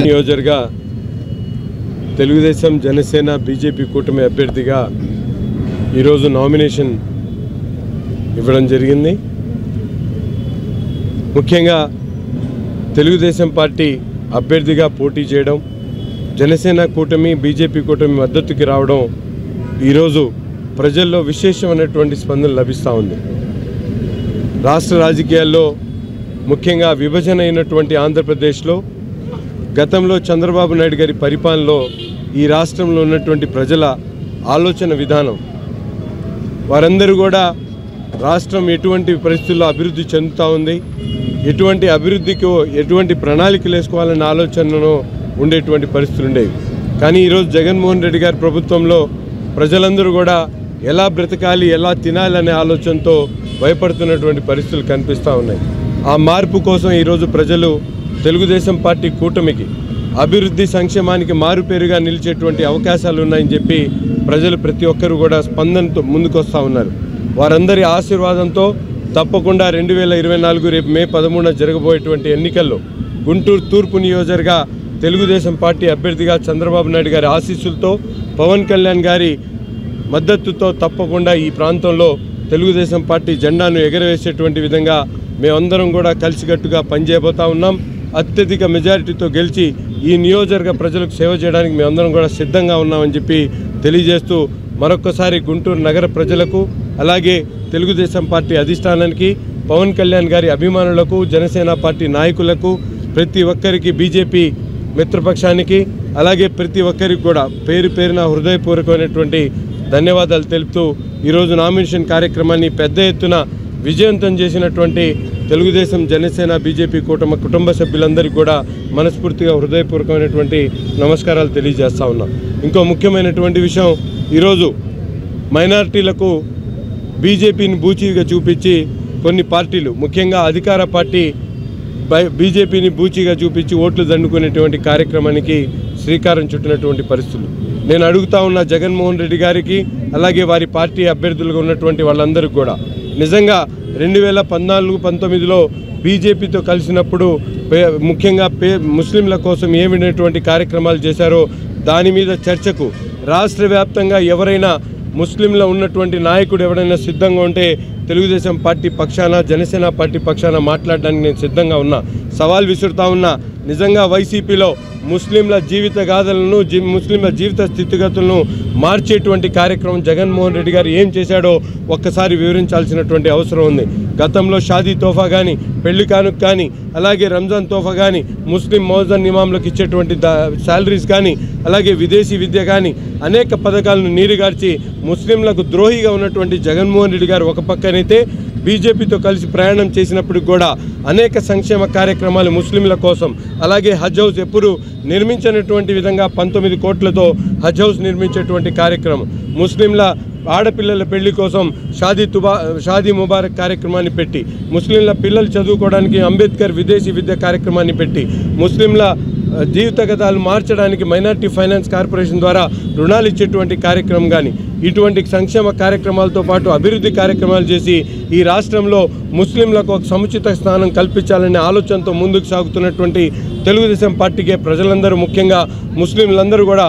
నియోజకవర్గ తెలుగుదేశం జనసేన బీజేపీ కూటమి అభ్యర్థిగా ఈరోజు నామినేషన్ ఇవ్వడం జరిగింది. ముఖ్యంగా తెలుగుదేశం పార్టీ అభ్యర్థిగా పోటీ చేయడం, జనసేన కూటమి బీజేపీ కూటమి మద్దతుకి రావడం ఈరోజు ప్రజల్లో విశేషమైనటువంటి స్పందన లభిస్తూ ఉంది. రాష్ట్ర రాజకీయాల్లో ముఖ్యంగా విభజన అయినటువంటి ఆంధ్రప్రదేశ్లో గతంలో చంద్రబాబు నాయుడు గారి పరిపాలనలో ఈ రాష్ట్రంలో ఉన్నటువంటి ప్రజల ఆలోచన విధానం, వారందరూ కూడా రాష్ట్రం ఎటువంటి పరిస్థితుల్లో అభివృద్ధి చెందుతూ ఉంది, ఎటువంటి అభివృద్ధికి ఎటువంటి ప్రణాళికలు వేసుకోవాలన్న ఆలోచనలో ఉండేటువంటి పరిస్థితులు ఉండేవి. కానీ ఈరోజు జగన్మోహన్ రెడ్డి గారి ప్రభుత్వంలో ప్రజలందరూ కూడా ఎలా బ్రతకాలి, ఎలా తినాలి అనే ఆలోచనతో భయపడుతున్నటువంటి పరిస్థితులు కనిపిస్తూ ఉన్నాయి. ఆ మార్పు కోసం ఈరోజు ప్రజలు తెలుగుదేశం పార్టీ కూటమికి అభివృద్ధి సంక్షేమానికి మారుపేరుగా నిలిచేటువంటి అవకాశాలు ఉన్నాయని చెప్పి ప్రజలు ప్రతి ఒక్కరూ కూడా స్పందనతో ముందుకొస్తూ ఉన్నారు. వారందరి ఆశీర్వాదంతో తప్పకుండా 2024 రేపు మే 13న జరగబోయేటువంటి ఎన్నికల్లో గుంటూరు తూర్పు నియోజకవర్గ తెలుగుదేశం పార్టీ అభ్యర్థిగా చంద్రబాబు నాయుడు గారి ఆశీస్సులతో, పవన్ కళ్యాణ్ గారి మద్దతుతో తప్పకుండా ఈ ప్రాంతంలో తెలుగుదేశం పార్టీ జెండాను ఎగరవేసేటువంటి విధంగా మేమందరం కూడా కలిసికట్టుగా పనిచేయబోతా ఉన్నాం. అత్యధిక మెజారిటీతో గెలిచి ఈ నియోజకవర్గ ప్రజలకు సేవ చేయడానికి మేమందరం కూడా సిద్ధంగా ఉన్నామని చెప్పి తెలియజేస్తూ మరొకసారి గుంటూరు నగర ప్రజలకు, అలాగే తెలుగుదేశం పార్టీ అధిష్టానానికి, పవన్ కళ్యాణ్ గారి అభిమానులకు, జనసేన పార్టీ నాయకులకు, ప్రతి ఒక్కరికి, బీజేపీ మిత్రపక్షానికి, అలాగే ప్రతి ఒక్కరికి కూడా పేరు పేరున హృదయపూర్వకమైనటువంటి ధన్యవాదాలు తెలుపుతూ ఈరోజు నామినేషన్ కార్యక్రమాన్ని పెద్ద ఎత్తున విజయవంతం చేసినటువంటి తెలుగుదేశం, జనసేన, బీజేపీ కుటుంబ సభ్యులందరికీ కూడా మనస్ఫూర్తిగా హృదయపూర్వకమైనటువంటి నమస్కారాలు తెలియజేస్తా ఉన్నాం. ఇంకో ముఖ్యమైనటువంటి విషయం, ఈరోజు మైనారిటీలకు బీజేపీని బూచీగా చూపించి కొన్ని పార్టీలు, ముఖ్యంగా అధికార పార్టీ బీజేపీని బూచీగా చూపించి ఓట్లు దండుకునేటువంటి కార్యక్రమానికి శ్రీకారం చుట్టినటువంటి పరిస్థితులు. నేను అడుగుతా ఉన్న జగన్మోహన్ రెడ్డి గారికి, అలాగే వారి పార్టీ అభ్యర్థులుగా ఉన్నటువంటి వాళ్ళందరికీ కూడా నిజంగా 2014-19లో బీజేపీతో కలిసినప్పుడు ముఖ్యంగా ముస్లింల కోసం ఏమైనటువంటి కార్యక్రమాలు చేశారో దాని మీద చర్చకు రాష్ట్ర వ్యాప్తంగా ఎవరైనా ముస్లింలో ఉన్నటువంటి నాయకుడు ఎవరైనా సిద్ధంగా ఉంటే తెలుగుదేశం పార్టీ పక్షాన, జనసేన పార్టీ పక్షాన మాట్లాడడానికి నేను సిద్ధంగా ఉన్నా. సవాల్ విసురుతా ఉన్నా. నిజంగా వైసీపీలో ముస్లింల జీవిత గాథలను, ముస్లింల జీవిత స్థితిగతులను మార్చేటువంటి కార్యక్రమం జగన్మోహన్ రెడ్డి గారు ఏం చేశాడో ఒక్కసారి వివరించాల్సినటువంటి అవసరం ఉంది. గతంలో షాదీ తోఫా కానీ, పెళ్లి కానుక కానీ, అలాగే రంజాన్ తోఫా కానీ, ముస్లిం మౌజన్ ఇమాంలకు ఇచ్చేటువంటి శాలరీస్ కానీ, అలాగే విదేశీ విద్య కానీ అనేక పథకాలను నీరుగార్చి ముస్లింలకు ద్రోహిగా ఉన్నటువంటి జగన్మోహన్ రెడ్డి గారు ఒక పక్కనైతే బీజేపీతో కలిసి ప్రయాణం చేసినప్పుడు కూడా అనేక సంక్షేమ కార్యక్రమాలు ముస్లింల కోసం, అలాగే హజ్ హౌస్ ఎప్పుడు నిర్మించినటువంటి విధంగా 19 కోట్లతో హజ్ హౌస్ నిర్మించేటువంటి కార్యక్రమం, ముస్లింల ఆడపిల్లల పెళ్లి కోసం షాదీ ముబారక్ కార్యక్రమాన్ని పెట్టి, ముస్లింల పిల్లలు చదువుకోవడానికి అంబేద్కర్ విదేశీ విద్య కార్యక్రమాన్ని పెట్టి, ముస్లింల జీవిత గతాలు మార్చడానికి మైనార్టీ ఫైనాన్స్ కార్పొరేషన్ ద్వారా రుణాలు ఇచ్చేటువంటి కార్యక్రమం కానీ, ఇటువంటి సంక్షేమ కార్యక్రమాలతో పాటు అభివృద్ధి కార్యక్రమాలు చేసి ఈ రాష్ట్రంలో ముస్లింలకు ఒక సముచిత స్థానం కల్పించాలనే ఆలోచనతో ముందుకు సాగుతున్నటువంటి తెలుగుదేశం పార్టీకే ప్రజలందరూ, ముఖ్యంగా ముస్లింలందరూ కూడా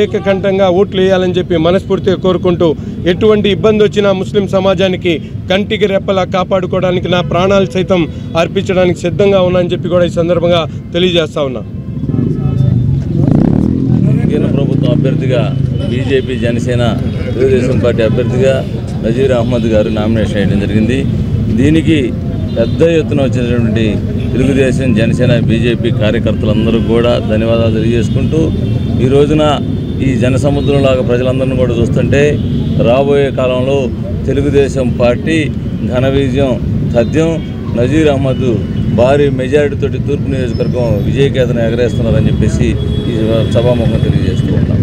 ఏకకంఠంగా ఓట్లు వేయాలని చెప్పి మనస్ఫూర్తిగా కోరుకుంటూ, ఎటువంటి ఇబ్బంది వచ్చినా ముస్లిం సమాజానికి కంటికి రెప్పలా కాపాడుకోవడానికి నా ప్రాణాలు సైతం అర్పించడానికి సిద్ధంగా ఉన్నానని చెప్పి కూడా ఈ సందర్భంగా తెలియజేస్తా ఉన్నా. కేంద్ర ప్రభుత్వం అభ్యర్థిగా బీజేపీ, జనసేన, తెలుగుదేశం పార్టీ అభ్యర్థిగా నజీర్ అహ్మద్ గారు నామినేషన్ చేయడం జరిగింది. దీనికి పెద్ద ఎత్తున వచ్చినటువంటి తెలుగుదేశం, జనసేన, బీజేపీ కార్యకర్తలందరూ కూడా ధన్యవాదాలు తెలియజేసుకుంటూ, ఈ రోజున ఈ జనసముద్రంలాగా ప్రజలందరినీ కూడా చూస్తుంటే రాబోయే కాలంలో తెలుగుదేశం పార్టీ ఘన విజయం తథ్యం. నజీర్ అహ్మద్ భారీ మెజారిటీతోటి తూర్పు నియోజకవర్గం విజయకేతనం ఎగరేస్తున్నారని చెప్పేసి ఈ సభాముఖంగా తెలియజేస్తూ ఉన్నాం.